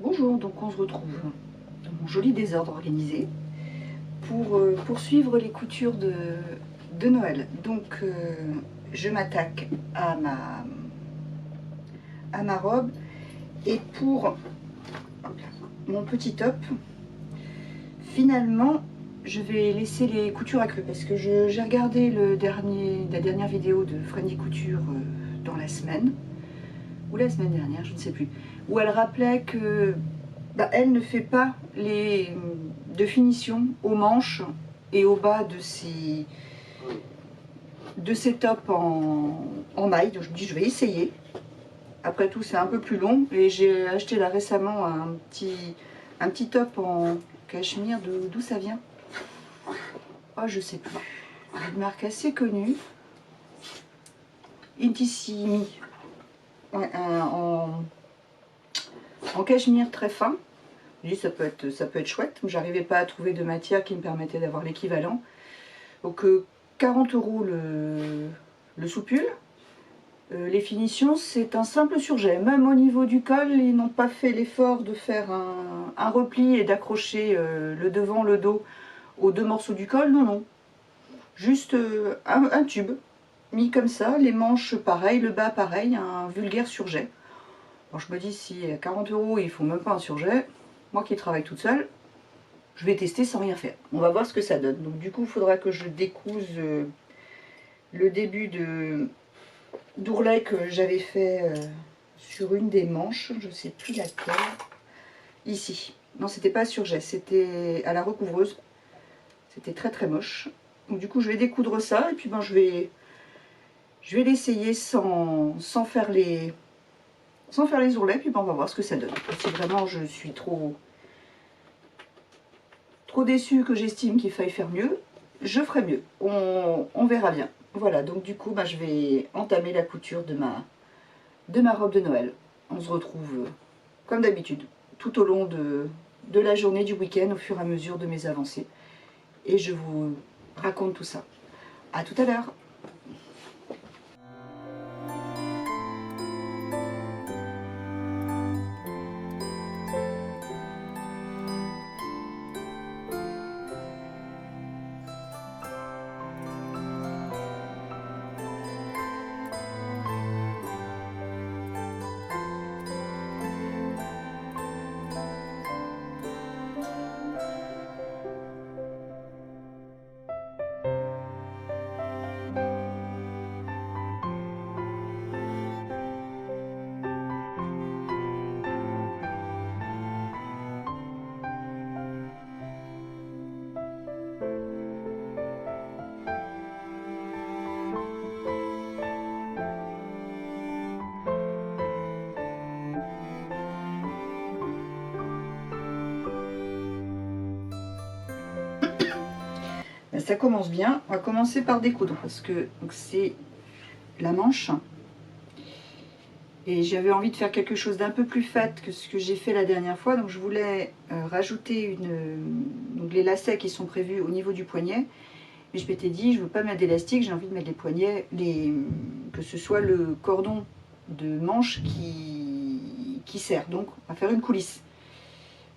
Bonjour, donc on se retrouve dans mon joli désordre organisé pour poursuivre les coutures de Noël. Donc je m'attaque à ma robe et pour mon petit top, finalement je vais laisser les coutures à creux parce que j'ai regardé la dernière vidéo de Friendly Couture dans la semaine, ou la semaine dernière, je ne sais plus, où elle rappelait que elle ne fait pas de finition aux manches et au bas de ses tops en maille. Donc je me dis je vais essayer. Après tout c'est un peu plus long et j'ai acheté là récemment un petit top en cachemire. D'où ça vient? Oh je sais plus. Une marque assez connue. Intissimi. Ouais, en cachemire très fin. Je dis ça peut être chouette. J'arrivais pas à trouver de matière qui me permettait d'avoir l'équivalent. Donc 40 € le soupule. Les finitions c'est un simple surjet. Même au niveau du col, ils n'ont pas fait l'effort de faire un repli et d'accrocher le devant, le dos aux deux morceaux du col. Non, non. Juste un tube mis comme ça. Les manches pareil, le bas pareil, un vulgaire surjet. Bon, je me dis si à 40 € il faut même pas un surjet. Moi qui travaille toute seule, je vais tester sans rien faire. On va voir ce que ça donne. Donc du coup, il faudra que je découse le début d'ourlet que j'avais fait sur une des manches. Je ne sais plus laquelle. Ici. Non, c'était pas surjet, c'était à la recouvreuse. C'était très très moche. Donc du coup, je vais découdre ça et puis je vais l'essayer sans faire les ourlets. Puis on va voir ce que ça donne. Si vraiment je suis trop déçue que j'estime qu'il faille faire mieux, je ferai mieux. On verra bien. Voilà, donc du coup, je vais entamer la couture de ma robe de Noël. On se retrouve comme d'habitude, tout au long de la journée du week-end, au fur et à mesure de mes avancées. Et je vous raconte tout ça. À tout à l'heure. Ça commence bien. On va commencer par découdre parce que c'est la manche. Et j'avais envie de faire quelque chose d'un peu plus fat que ce que j'ai fait la dernière fois. Donc je voulais rajouter donc les lacets qui sont prévus au niveau du poignet. Mais je m'étais dit, je ne veux pas mettre d'élastique, j'ai envie de mettre les poignets, que ce soit le cordon de manche qui sert. Donc on va faire une coulisse.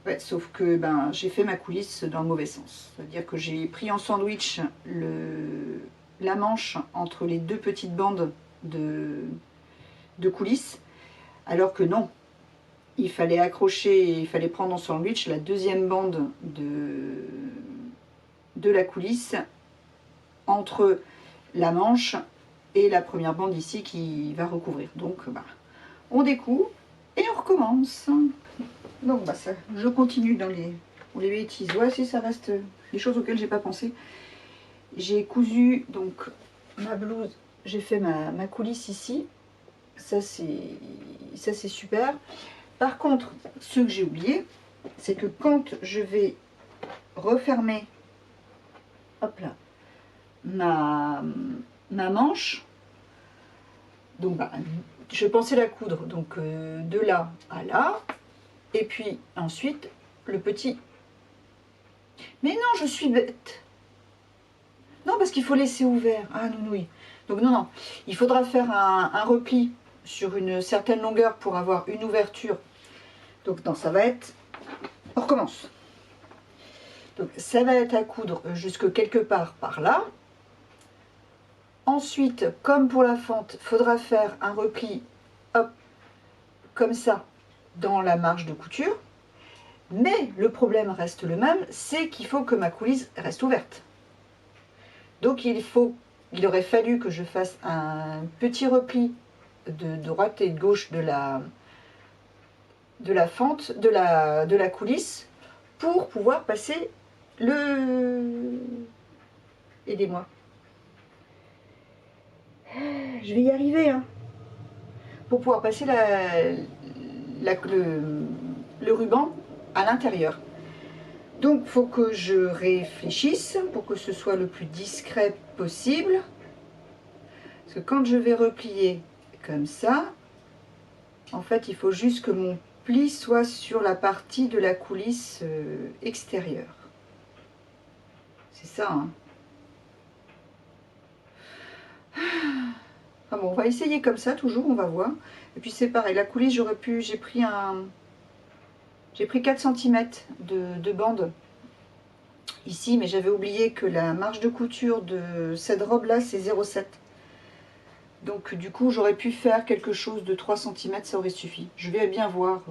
Ouais, sauf que j'ai fait ma coulisse dans le mauvais sens. C'est-à-dire que j'ai pris en sandwich la manche entre les deux petites bandes de coulisses, alors que non, il fallait accrocher, il fallait prendre en sandwich la deuxième bande de la coulisse entre la manche et la première bande ici qui va recouvrir. Donc on découpe et on recommence. Donc je continue dans les bêtises. Voici, ça reste des choses auxquelles j'ai pas pensé. J'ai cousu donc ma blouse, j'ai fait ma coulisse ici. Ça c'est super. Par contre, ce que j'ai oublié, c'est que quand je vais refermer, hop là, ma manche, donc je pensais la coudre donc de là à là. Et puis ensuite, le petit... Mais non, je suis bête. Non, parce qu'il faut laisser ouvert. Ah non, oui. Donc non, non. Il faudra faire un repli sur une certaine longueur pour avoir une ouverture. Donc non, ça va être... On recommence. Donc ça va être à coudre jusque quelque part par là. Ensuite, comme pour la fente, il faudra faire un repli, hop, comme ça, dans la marge de couture. Mais le problème reste le même, c'est qu'il faut que ma coulisse reste ouverte. Donc il aurait fallu que je fasse un petit repli de droite et de gauche de la fente, de la coulisse, pour pouvoir passer le... Aidez-moi. Je vais y arriver, hein. Pour pouvoir passer le ruban à l'intérieur. Donc il faut que je réfléchisse pour que ce soit le plus discret possible. Parce que quand je vais replier comme ça, en fait il faut juste que mon pli soit sur la partie de la coulisse extérieure. C'est ça, hein. Ah bon, on va essayer comme ça toujours, on va voir. Et puis c'est pareil, la coulisse j'ai pris 4 cm de bande ici, mais j'avais oublié que la marge de couture de cette robe là c'est 0,7. Donc du coup j'aurais pu faire quelque chose de 3 cm, ça aurait suffi. Je vais bien voir.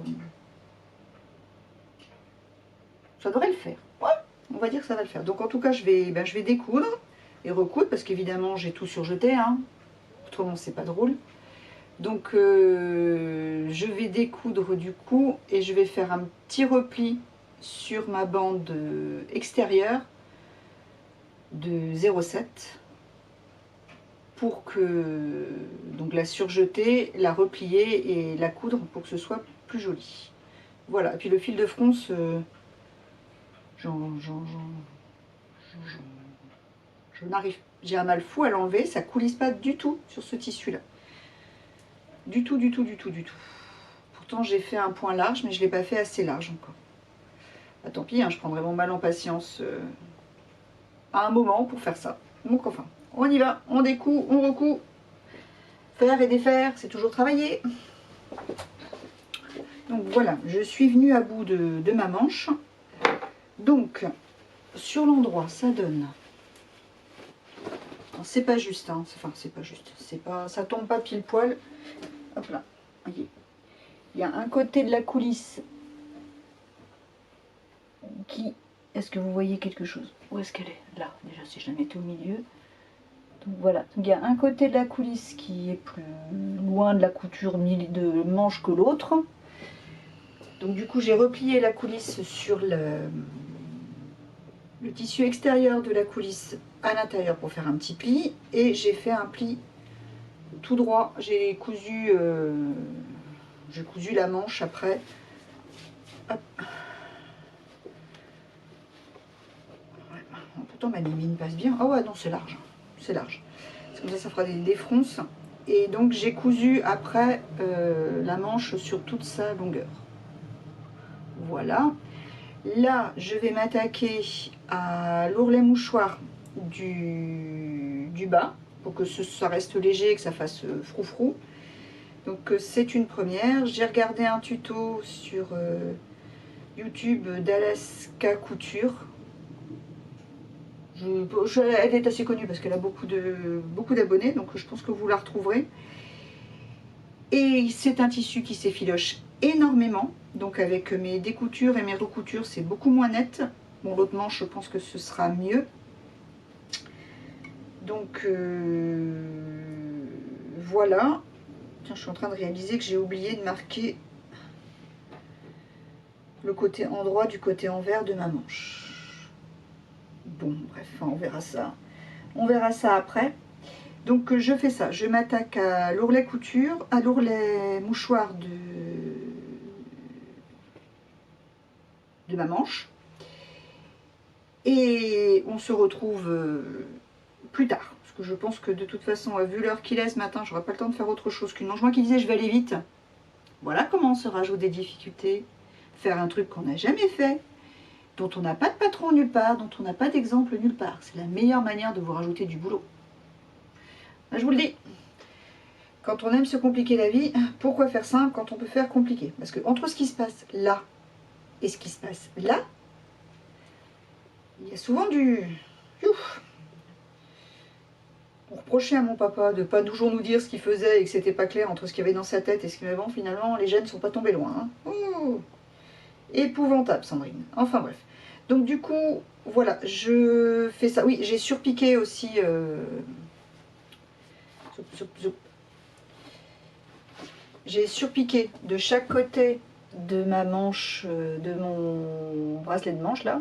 Ça devrait le faire. Ouais, on va dire que ça va le faire. Donc en tout cas je vais découdre et recoudre parce qu'évidemment j'ai tout surjeté, hein. Autrement c'est pas drôle. Donc je vais découdre du coup et je vais faire un petit repli sur ma bande extérieure de 0,7 pour que donc la surjeter, la replier et la coudre pour que ce soit plus joli. Voilà, et puis le fil de fronce, j'ai un mal fou à l'enlever, ça coulisse pas du tout sur ce tissu là. Du tout. Pourtant j'ai fait un point large, mais je ne l'ai pas fait assez large encore. Bah, tant pis, hein, je prendrai mon mal en patience à un moment pour faire ça. Donc enfin, on y va, on découd, on recoud. Faire et défaire, c'est toujours travailler. Donc voilà, je suis venue à bout de ma manche. Donc, sur l'endroit, ça donne... C'est pas juste, hein. Enfin c'est pas juste, ça tombe pas pile poil. Hop là, voyez. Il y a un côté de la coulisse qui... Est-ce que vous voyez quelque chose? Où est-ce qu'elle est? Là, déjà si je la mettais au milieu. Donc voilà, donc, il y a un côté de la coulisse qui est plus loin de la couture de manche que l'autre. Donc du coup j'ai replié la coulisse sur le tissu extérieur de la coulisse à l'intérieur pour faire un petit pli. Et j'ai fait un pli tout droit. J'ai cousu la manche après. Hop. Pourtant ma limite passe bien. Oh ouais, non, c'est large. C'est large. Comme ça, ça fera des fronces. Et donc j'ai cousu après la manche sur toute sa longueur. Voilà. Là, je vais m'attaquer à l'ourlet mouchoir du bas pour que ça reste léger et que ça fasse froufrou. Donc c'est une première. J'ai regardé un tuto sur YouTube d'Alaska Couture. Elle est assez connue parce qu'elle a beaucoup d'abonnés, donc je pense que vous la retrouverez. Et c'est un tissu qui s'effiloche énormément, donc avec mes découtures et mes recoutures c'est beaucoup moins net. Bon, l'autre manche je pense que ce sera mieux. Donc voilà. Tiens, je suis en train de réaliser que j'ai oublié de marquer le côté endroit du côté envers de ma manche. Bon, bref, on verra ça. On verra ça après. Donc je fais ça, je m'attaque à l'ourlet couture, à l'ourlet mouchoir de ma manche. Et on se retrouve plus tard. Parce que je pense que de toute façon, vu l'heure qu'il est ce matin, j'aurai pas le temps de faire autre chose qu'une manche. Moi qui disais je vais aller vite. Voilà comment on se rajoute des difficultés. Faire un truc qu'on n'a jamais fait, dont on n'a pas de patron nulle part, dont on n'a pas d'exemple nulle part. C'est la meilleure manière de vous rajouter du boulot. Là, je vous le dis. Quand on aime se compliquer la vie, pourquoi faire simple quand on peut faire compliqué? Parce que entre ce qui se passe là et ce qui se passe là, il y a souvent du... Ouf. On reprochait à mon papa de ne pas toujours nous dire ce qu'il faisait et que c'était pas clair entre ce qu'il y avait dans sa tête et ce qu'il y avait avant. Finalement, les gènes ne sont pas tombés loin. Hein. Ouh. Épouvantable, Sandrine. Enfin bref. Donc du coup, voilà, je fais ça. Oui, j'ai surpiqué aussi... J'ai surpiqué de chaque côté de ma manche, de mon bracelet de manche là,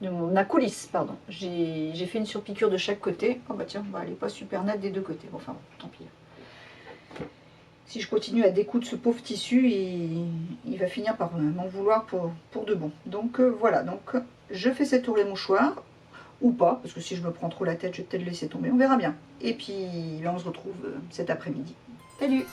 de ma coulisse, pardon. J'ai fait une surpiqûre de chaque côté. Oh bah tiens, bah, elle n'est pas super nette des deux côtés. Bon, enfin, tant pis. Si je continue à découdre ce pauvre tissu, il va finir par m'en vouloir pour de bon. Donc voilà, donc je fais cette tour les mouchoirs, ou pas, parce que si je me prends trop la tête, je vais peut-être laisser tomber. On verra bien. Et puis, là, on se retrouve cet après-midi. Salut!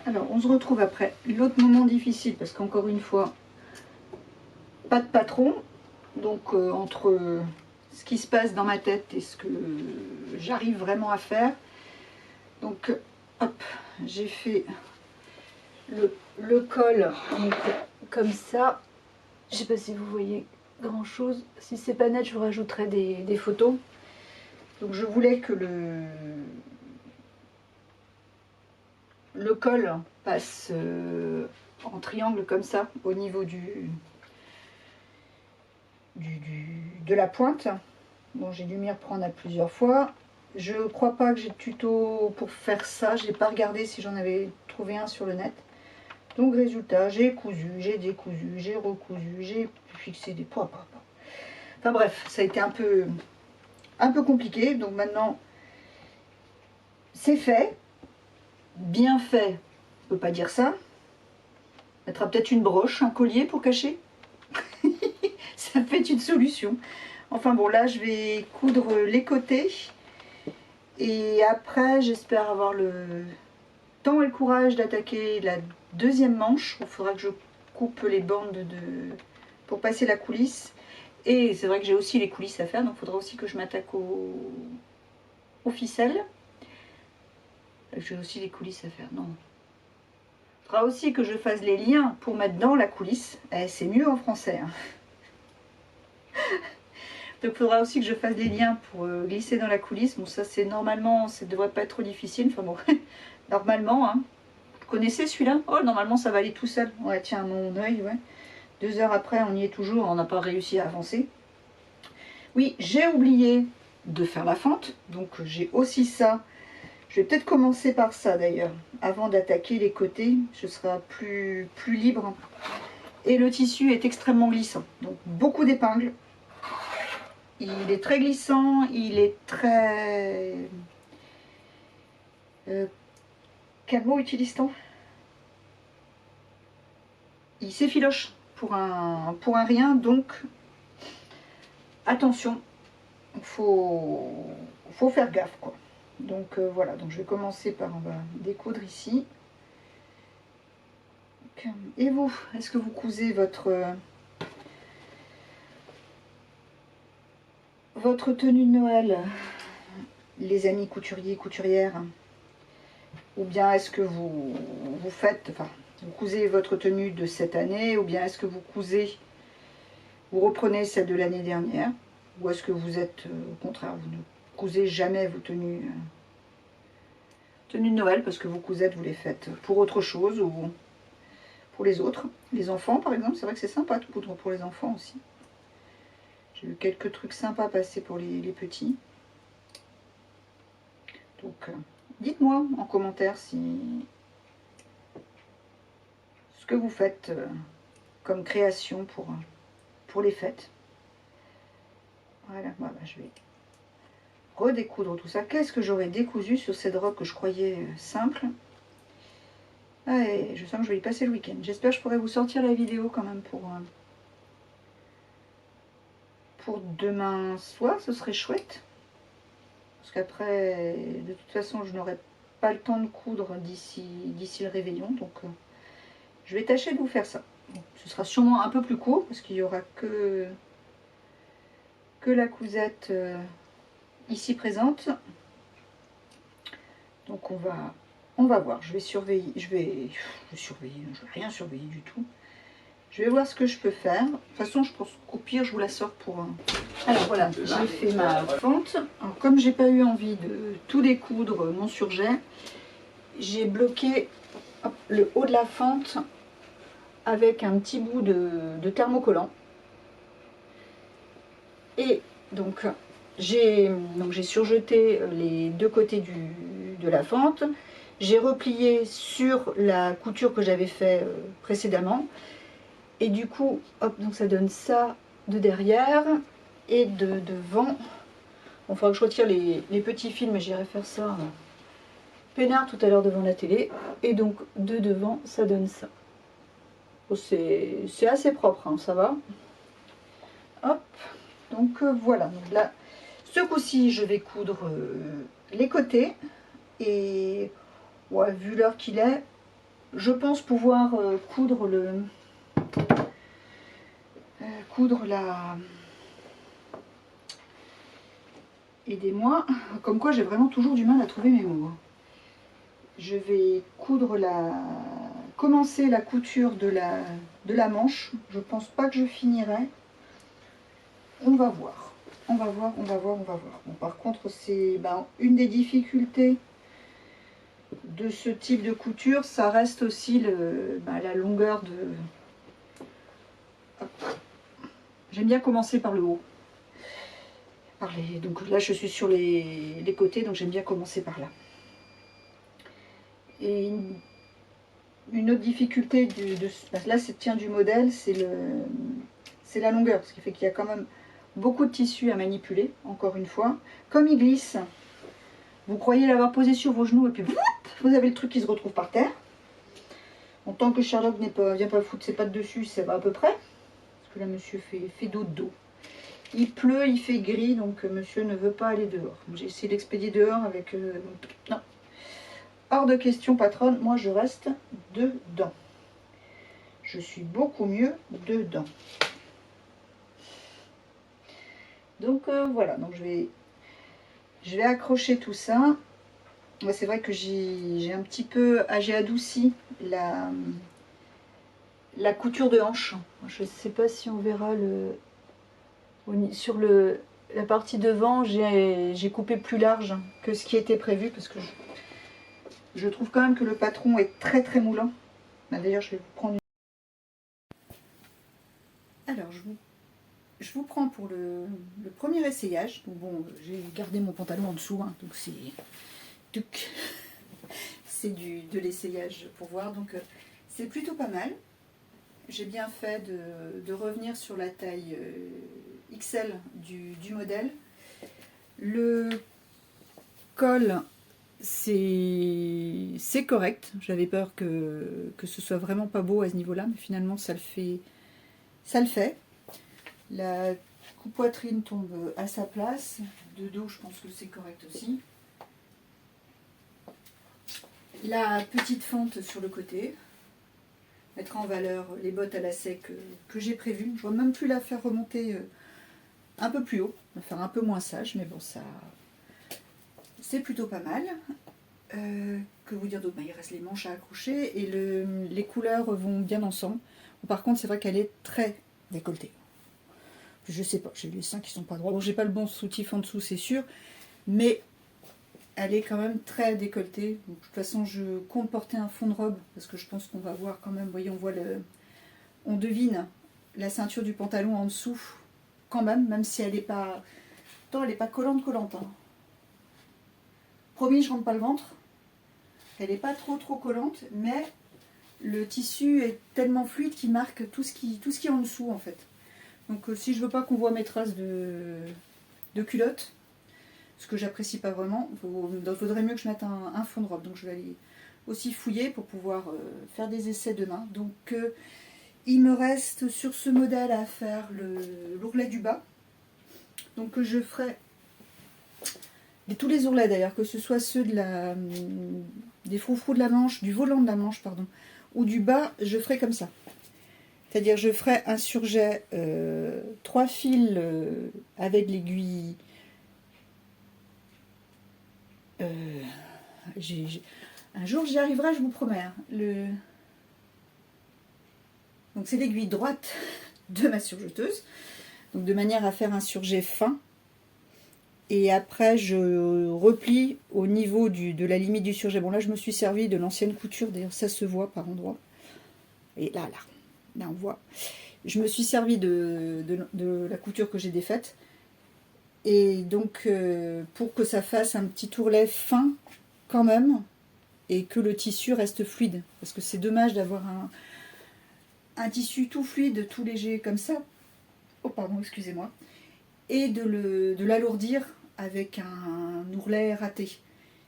Alors, on se retrouve après l'autre moment difficile, parce qu'encore une fois, pas de patron. Donc, entre ce qui se passe dans ma tête et ce que j'arrive vraiment à faire. Donc, hop, j'ai fait le col comme ça. Je sais pas si vous voyez grand chose. Si c'est pas net, je vous rajouterai des photos. Donc, je voulais que le col passe en triangle comme ça au niveau de la pointe. Bon, j'ai dû m'y reprendre à plusieurs fois. Je crois pas que j'ai de tuto pour faire ça. Je n'ai pas regardé si j'en avais trouvé un sur le net. Donc résultat, j'ai cousu, j'ai décousu, j'ai recousu, j'ai fixé des poids. Enfin bref, ça a été un peu compliqué. Donc maintenant, c'est fait. Bien fait, on peut pas dire ça. On mettra peut-être une broche, un collier pour cacher. Ça peut être une solution. Enfin bon, là je vais coudre les côtés. Et après, j'espère avoir le temps et le courage d'attaquer la deuxième manche. Il faudra que je coupe les bandes pour passer la coulisse. Et c'est vrai que j'ai aussi les coulisses à faire, donc il faudra aussi que je m'attaque aux ficelles. J'ai aussi les coulisses à faire, non. Il faudra aussi que je fasse les liens pour mettre dans la coulisse. C'est mieux en français. Hein. Donc il faudra aussi que je fasse des liens pour glisser dans la coulisse. Bon, ça c'est normalement, ça ne devrait pas être trop difficile. Enfin bon, normalement, hein. Vous connaissez celui-là? Oh, normalement ça va aller tout seul. Ouais, tiens, mon œil, ouais. 2 heures après, on y est toujours, on n'a pas réussi à avancer. Oui, j'ai oublié de faire la fente. Donc j'ai aussi ça. Je vais peut-être commencer par ça d'ailleurs. Avant d'attaquer les côtés, je serai plus libre. Et le tissu est extrêmement glissant. Donc beaucoup d'épingles. Il est très glissant, il est très... quel mot utilise-t-on? Il s'effiloche pour un rien, donc attention, il faut faire gaffe, quoi. Donc voilà, donc je vais commencer par découdre ici. Et vous, est-ce que vous cousez votre tenue de Noël, les amis couturiers, couturières? Ou bien est-ce que vous cousez votre tenue de cette année? Ou bien est-ce que vous reprenez celle de l'année dernière? Ou est-ce que vous êtes, au contraire, vous ne cousez jamais vos tenues de Noël parce que vos cousettes, vous les faites pour autre chose ou pour les autres? Les enfants, par exemple, c'est vrai que c'est sympa de coudre pour les enfants aussi. J'ai eu quelques trucs sympas passer pour les petits. Donc, dites-moi en commentaire ce que vous faites comme création pour les fêtes. Voilà, je vais redécoudre tout ça. Qu'est-ce que j'aurais décousu sur cette robe que je croyais simple? Et je sens que je vais y passer le week-end. J'espère que je pourrai vous sortir la vidéo quand même pour demain soir. Ce serait chouette. Parce qu'après, de toute façon, je n'aurai pas le temps de coudre d'ici le réveillon. Donc, je vais tâcher de vous faire ça. Bon, ce sera sûrement un peu plus court parce qu'il n'y aura que la cousette ici présente. Donc, on va voir. Je vais surveiller. Je vais rien surveiller du tout. Je vais voir ce que je peux faire. De toute façon, je pense qu'au pire, je vous la sors pour... Alors voilà, j'ai fait ma fente. Alors, comme j'ai pas eu envie de tout découdre mon surjet, j'ai bloqué le haut de la fente avec un petit bout de thermocollant. Et donc j'ai surjeté les deux côtés de la fente. J'ai replié sur la couture que j'avais fait précédemment. Et du coup, hop, donc ça donne ça de derrière et de devant. Bon, il faudra que je retire les petits fils, mais j'irai faire ça peinard tout à l'heure devant la télé. Et donc de devant, ça donne ça. Bon, c'est assez propre, hein, ça va. Hop, donc voilà. Donc là, ce coup-ci, je vais coudre les côtés. Et ouais, vu l'heure qu'il est, je pense pouvoir coudre la... Aidez-moi. Comme quoi, j'ai vraiment toujours du mal à trouver mes mots. Je vais commencer la couture de la manche. Je pense pas que je finirai. On va voir. On va voir. Bon, par contre, c'est une des difficultés de ce type de couture. Ça reste aussi la longueur de... J'aime bien commencer par le haut. Donc là, je suis sur les côtés, donc j'aime bien commencer par là. Et une autre difficulté là, tient du modèle, c'est la longueur, ce qui fait qu'il y a quand même beaucoup de tissu à manipuler, encore une fois. Comme il glisse, vous croyez l'avoir posé sur vos genoux et puis vous avez le truc qui se retrouve par terre. En tant que Sherlock vient pas foutre ses pattes dessus, ça va à peu près. Parce que là, monsieur fait dodo. Il pleut, il fait gris, donc monsieur ne veut pas aller dehors. J'ai essayé d'expédier dehors avec... non. Hors de question, patronne, moi je reste dedans. Je suis beaucoup mieux dedans. Donc voilà, donc je vais accrocher tout ça. C'est vrai que j'ai un petit peu... j'ai adouci la couture de hanche. Je ne sais pas si on verra sur la partie devant, j'ai coupé plus large que ce qui était prévu parce que je trouve quand même que le patron est très très moulant. D'ailleurs, je vais vous prendre une... Alors, je vous prends pour le premier essayage. Donc, bon, j'ai gardé mon pantalon en dessous, hein, donc c'est de l'essayage pour voir. Donc, c'est plutôt pas mal. J'ai bien fait de revenir sur la taille XL du modèle. Le col, c'est correct. J'avais peur que ce soit vraiment pas beau à ce niveau-là, mais finalement ça le fait. La coupe-poitrine tombe à sa place. De dos, je pense que c'est correct aussi. La petite fente sur le côté. mettra en valeur les bottes à lacets que j'ai prévues. Je ne vais même plus la faire remonter un peu plus haut, la faire un peu moins sage, mais bon, ça c'est plutôt pas mal. Que vous dire d'autre? Il reste les manches à accrocher et les couleurs vont bien ensemble. Par contre, c'est vrai qu'elle est très décolletée. Je sais pas, j'ai les seins qui sont pas droits. Bon, j'ai pas le bon soutif en dessous, c'est sûr, mais elle est quand même très décolletée. Donc, de toute façon, je compte porter un fond de robe parce que je pense qu'on va voir quand même. Vous voyez, on devine la ceinture du pantalon en dessous, quand même si elle n'est pas. Attends, elle n'est pas collante. Hein. Promis, je rentre pas le ventre. Elle n'est pas trop collante, mais le tissu est tellement fluide qu'il marque tout ce qui est en dessous en fait. Donc si je veux pas qu'on voit mes traces de culotte, ce que j'apprécie pas vraiment, il faudrait mieux que je mette un fond de robe. Donc je vais aller aussi fouiller pour pouvoir faire des essais demain. Donc il me reste sur ce modèle à faire l'ourlet du bas. Donc je ferai tous les ourlets d'ailleurs, que ce soit ceux des froufrous de la manche, du volant de la manche, pardon, ou du bas, je ferai comme ça. C'est-à-dire je ferai un surjet 3 fils avec l'aiguille. Un jour j'y arriverai, je vous promets. Hein. Donc c'est l'aiguille droite de ma surjeteuse, donc de manière à faire un surjet fin. Et après, je replie au niveau de la limite du surjet. Bon, là, je me suis servi de l'ancienne couture. D'ailleurs, ça se voit par endroits. Et là, on voit. Je me suis servi de la couture que j'ai défaite. Et donc, pour que ça fasse un petit ourlet fin, quand même, et que le tissu reste fluide. Parce que c'est dommage d'avoir un tissu tout fluide, tout léger comme ça. Oh, pardon, excusez-moi. Et de l'alourdir avec un ourlet raté.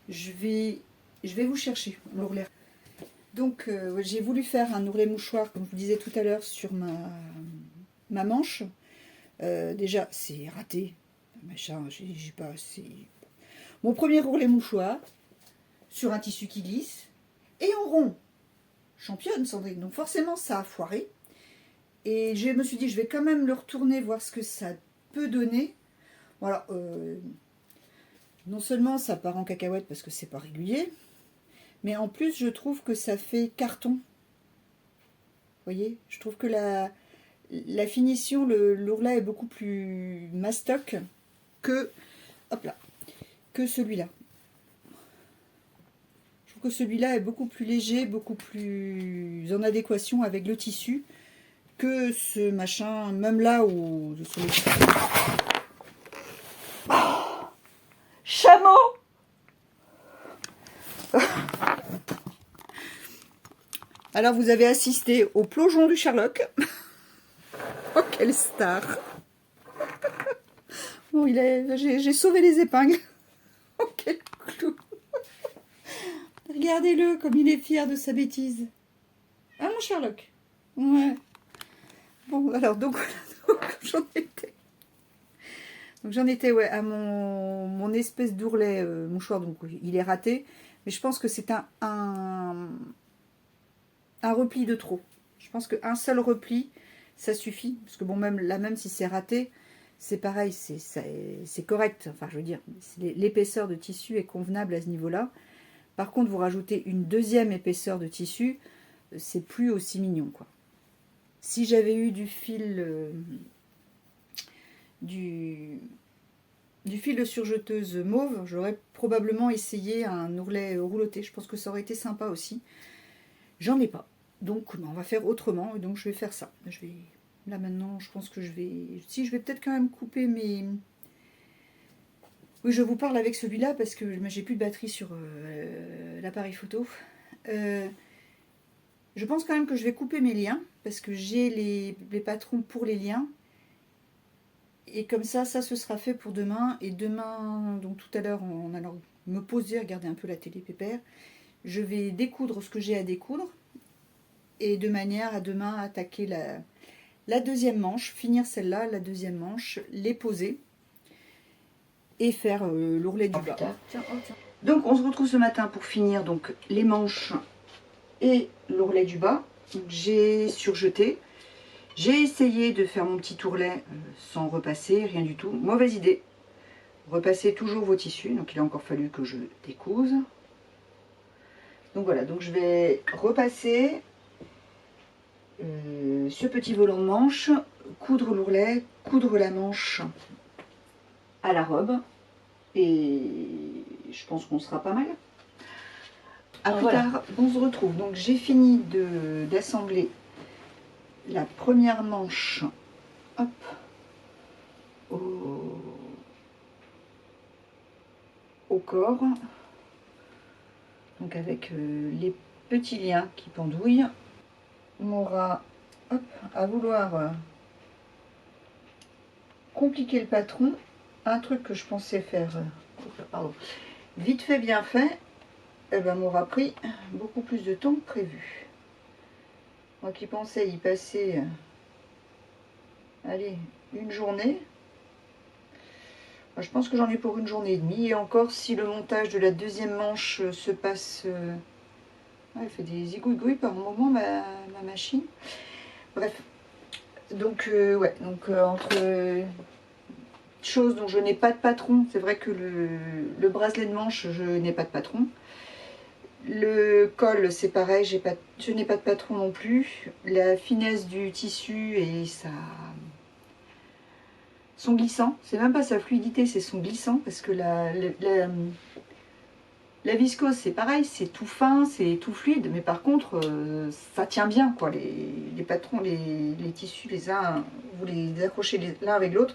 Je vais vous chercher l'ourlet. Donc j'ai voulu faire un ourlet mouchoir, comme je vous disais tout à l'heure, sur ma manche. Déjà, c'est raté. Machin, j'ai pas assez. Mon premier ourlet mouchoir, sur un tissu qui glisse, et en rond. Championne, Sandrine. Donc forcément, ça a foiré. Et je me suis dit, je vais quand même le retourner, voir ce que ça peut donner. Voilà, non seulement ça part en cacahuète parce que c'est pas régulier, mais en plus je trouve que ça fait carton. Vous voyez, je trouve que la finition, l'ourlet est beaucoup plus mastoc que, hop là, que celui-là. Je trouve que celui-là est beaucoup plus léger, beaucoup plus en adéquation avec le tissu que ce machin, même là où sur les... Chameau. Alors vous avez assisté au plongeon du Sherlock. Oh quelle star. Bon, j'ai sauvé les épingles. Oh quel clou. Regardez-le comme il est fier de sa bêtise. Ah mon Sherlock. Ouais. Bon alors donc j'en étais. Donc j'en étais ouais, à mon espèce d'ourlet mouchoir, donc il est raté, mais je pense que c'est un repli de trop. Je pense qu'un seul repli, ça suffit, parce que bon, même si c'est raté, c'est pareil, c'est correct, enfin je veux dire, l'épaisseur de tissu est convenable à ce niveau-là. Par contre, vous rajoutez une deuxième épaisseur de tissu, c'est plus aussi mignon, quoi. Si j'avais eu du fil... du fil de surjeteuse mauve, j'aurais probablement essayé un ourlet rouloté. Je pense que ça aurait été sympa aussi. J'en ai pas. Donc on va faire autrement. Et donc je vais faire ça. Là maintenant, je pense que je vais peut-être quand même couper mes... Oui, je vous parle avec celui-là parce que j'ai plus de batterie sur l'appareil photo. Je pense quand même que je vais couper mes liens parce que j'ai les patrons pour les liens. Et comme ça ce sera fait pour demain. Et demain, donc tout à l'heure, en allant me poser, regarder un peu la télé pépère, je vais découdre ce que j'ai à découdre. Et de manière à demain attaquer la deuxième manche, finir celle-là, la deuxième manche, les poser et faire l'ourlet du bas. Tiens. Donc on se retrouve ce matin pour finir donc les manches et l'ourlet du bas. J'ai surjeté. J'ai essayé de faire mon petit tourlet sans repasser, rien du tout. Mauvaise idée. Repassez toujours vos tissus. Donc il a encore fallu que je découse. Donc voilà, donc je vais repasser ce petit volant de manche, coudre l'ourlet, coudre la manche à la robe. Et je pense qu'on sera pas mal. À plus tard, on se retrouve. Donc j'ai fini d'assembler la première manche, hop, au corps, donc avec les petits liens qui pendouillent. On aura, hop, à vouloir compliquer le patron, un truc que je pensais faire pardon, vite fait bien fait, eh ben, m'aura pris beaucoup plus de temps que prévu. Moi qui pensais y passer allez, une journée, je pense que j'en ai pour une journée et demie. Et encore, si le montage de la deuxième manche se passe... elle fait des zigouigouilles par moment, ma machine. Bref. Donc, ouais. Donc, entre choses dont je n'ai pas de patron, c'est vrai que le bracelet de manche, je n'ai pas de patron. Le col, c'est pareil, je n'ai pas de patron non plus. La finesse du tissu et son glissant, c'est même pas sa fluidité, c'est son glissant, parce que la viscose, c'est pareil, c'est tout fin, c'est tout fluide, mais par contre, ça tient bien, quoi. Les patrons, les tissus, les uns, vous les accrochez l'un avec l'autre,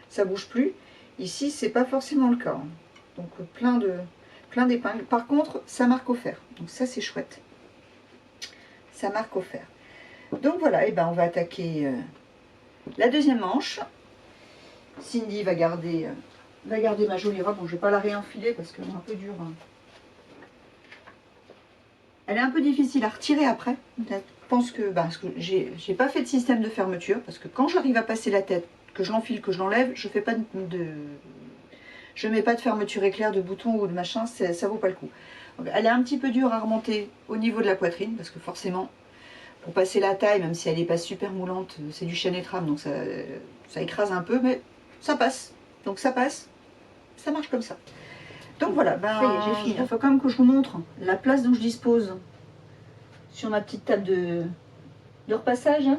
ça bouge plus. Ici, c'est pas forcément le cas, hein. Donc, plein d'épingles. Par contre, ça marque au fer. Donc ça, c'est chouette. Ça marque au fer. Donc voilà, et ben on va attaquer la deuxième manche. Cindy va garder ma jolie robe. Bon, je vais pas la réenfiler parce qu'elle est un peu dure, hein. Elle est un peu difficile à retirer après. Je pense que, parce que j'ai pas fait de système de fermeture, parce que quand j'arrive à passer la tête, que je l'enfile, que je l'enlève, je fais pas je mets pas de fermeture éclair, de bouton ou de machin, ça vaut pas le coup. Donc, elle est un petit peu dure à remonter au niveau de la poitrine, parce que forcément, pour passer la taille, même si elle n'est pas super moulante, c'est du chêne et trame, donc ça écrase un peu, mais ça passe. Donc ça passe, ça marche comme ça. Donc voilà, ben, ça y est, j'ai fini. Il faut quand même que je vous montre la place dont je dispose sur ma petite table de repassage.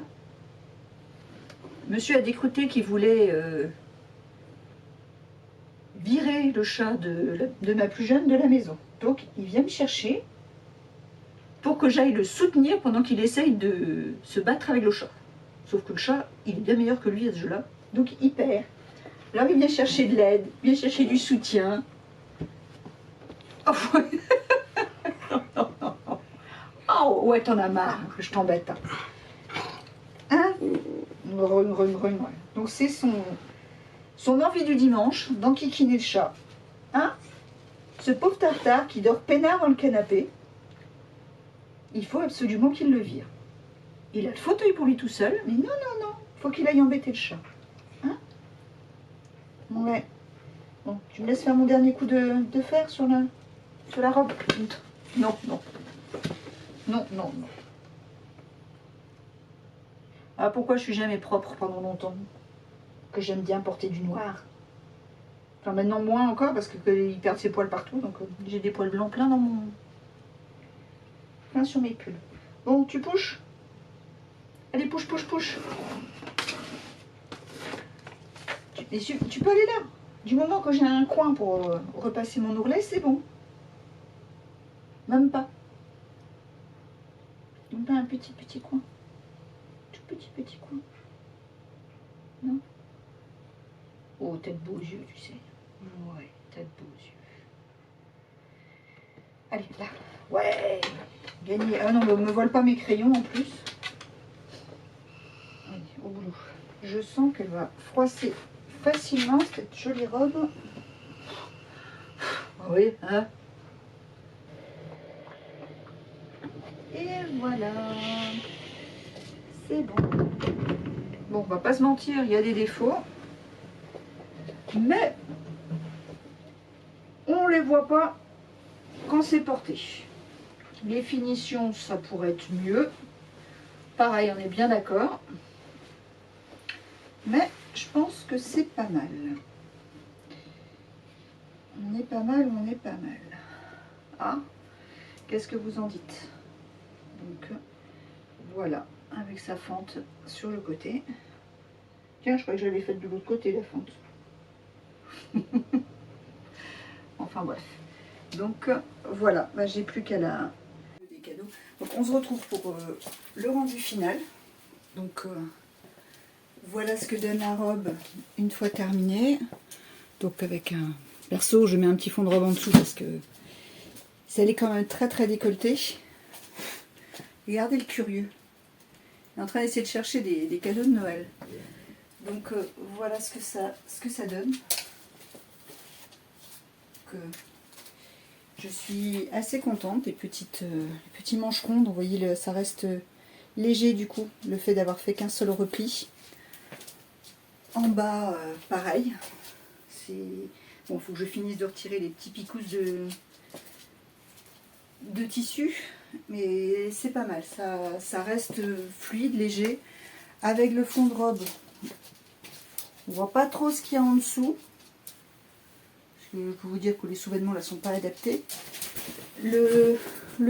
Monsieur a décrété qu'il voulait virer le chat de ma plus jeune de la maison. Donc il vient me chercher pour que j'aille le soutenir pendant qu'il essaye de se battre avec le chat. Sauf que le chat, il est bien meilleur que lui à ce jeu-là. Donc il perd. Alors il vient chercher de l'aide, il vient chercher du soutien. Oh, oh ouais, t'en as marre que je t'embête. Hein, donc c'est son envie du dimanche d'enquiquiner le chat. Hein, ce pauvre tartare qui dort peinard dans le canapé, il faut absolument qu'il le vire. Il a le fauteuil pour lui tout seul, mais non, non, non, il faut qu'il aille embêter le chat. Hein, ouais. Bon, tu me laisses faire mon dernier coup de fer sur la robe? Non, non. Non, non, non. Ah, pourquoi je suis jamais propre pendant longtemps? Que j'aime bien porter du noir. Enfin, maintenant moins encore parce qu'il perd ses poils partout. Donc j'ai des poils blancs plein plein sur mes pulls. Bon, tu pushes? Allez, push, push, push. Tu peux aller là. Du moment que j'ai un coin pour repasser mon ourlet, c'est bon. Même pas. Même pas un petit coin. Tout petit coin. Non? Oh, t'as de beaux yeux, tu sais. Ouais, t'as de beaux yeux. Allez, là. Ouais. Gagné. Ah non, mais me vole pas mes crayons en plus. Allez, au boulot. Je sens qu'elle va froisser facilement cette jolie robe. Oui, hein. Et voilà. C'est bon. Bon, on va pas se mentir, il y a des défauts. Mais on les voit pas quand c'est porté. Les finitions, ça pourrait être mieux. pareil, on est bien d'accord. Mais je pense que c'est pas mal. On est pas mal, on est pas mal. Ah, qu'est-ce que vous en dites? Donc voilà, avec sa fente sur le côté. Tiens, je crois que je l'avais faite de l'autre côté, la fente. Enfin bref. Donc voilà, bah, j'ai plus qu'à la... des cadeaux. Donc on se retrouve pour le rendu final. Donc voilà ce que donne la robe une fois terminée. Donc avec un... Perso, je mets un petit fond de robe en dessous parce que elle est quand même très très décolletée. Regardez le curieux. Il est en train d'essayer de chercher des cadeaux de Noël. Donc voilà ce que ça donne. Donc, je suis assez contente des petits mancherons. Donc, vous voyez, ça reste léger du coup, le fait d'avoir fait qu'un seul repli. En bas, pareil. Bon, il faut que je finisse de retirer les petits picousses de tissu, mais c'est pas mal. Ça reste fluide, léger. Avec le fond de robe, on voit pas trop ce qu'il y a en dessous. Je peux vous dire que les sous-vêtements là sont pas adaptés. Le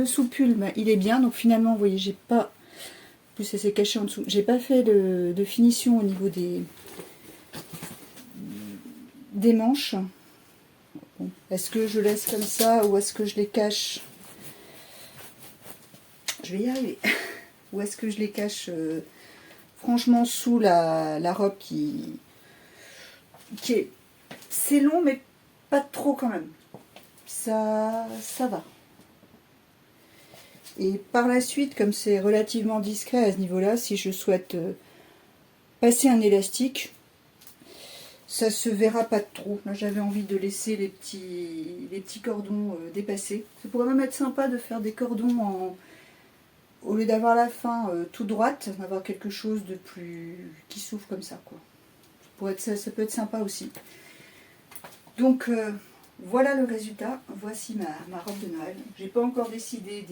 sous-pull, bah, il est bien. Donc finalement, vous voyez, j'ai pas... En plus, ça s'est caché en dessous. J'ai pas fait de finition au niveau des manches. Bon, est-ce que je laisse comme ça ou est-ce que je les cache? Je vais y arriver. Ou est-ce que je les cache franchement sous la robe qui est... C'est long mais pas trop quand même. Ça va. Et par la suite, comme c'est relativement discret à ce niveau-là, si je souhaite passer un élastique, ça se verra pas trop. Là, j'avais envie de laisser les petits cordons dépassés. Ça pourrait même être sympa de faire des cordons au lieu d'avoir la fin toute droite, d'avoir quelque chose de plus qui s'ouvre comme ça, quoi. Ça peut être sympa aussi. Donc voilà le résultat. Voici ma robe de Noël. J'ai pas encore décidé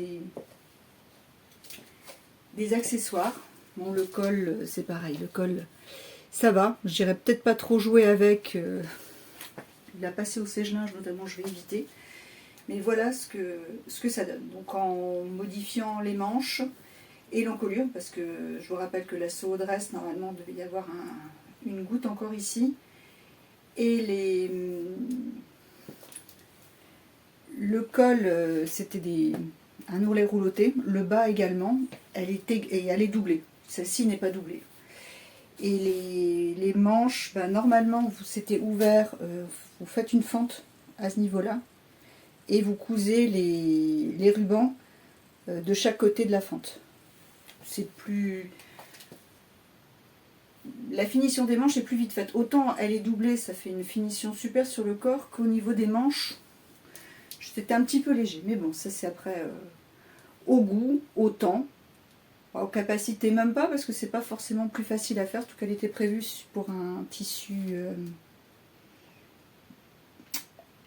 des accessoires. Bon, le col, c'est pareil. Le col, ça va. Je dirais peut-être pas trop jouer avec. Il a passé au sèche-linge, notamment, je vais éviter. Mais voilà ce que ça donne. Donc en modifiant les manches et l'encolure, parce que je vous rappelle que la seau dress, normalement, devait y avoir une goutte encore ici. Et le col, c'était un ourlet rouloté. Le bas également, elle est doublée. Celle-ci n'est pas doublée. Et les manches, ben, normalement, c'était ouvert. Vous faites une fente à ce niveau-là. Et vous cousez les rubans de chaque côté de la fente. C'est plus... La finition des manches est plus vite faite. Autant elle est doublée, ça fait une finition super sur le corps, qu'au niveau des manches, c'était un petit peu léger. Mais bon, ça c'est après au goût, au temps, aux capacités même pas, parce que c'est pas forcément plus facile à faire. En tout cas, elle était prévue pour un tissu...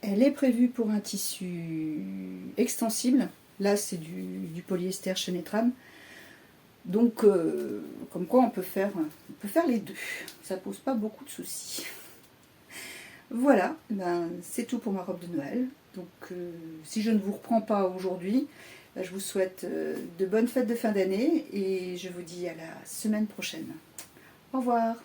Elle est prévue pour un tissu extensible. Là, c'est du polyester chez Netram. Donc, comme quoi on peut faire les deux. Ça pose pas beaucoup de soucis. Voilà, ben, c'est tout pour ma robe de Noël. Donc, si je ne vous reprends pas aujourd'hui, ben, je vous souhaite de bonnes fêtes de fin d'année et je vous dis à la semaine prochaine. Au revoir.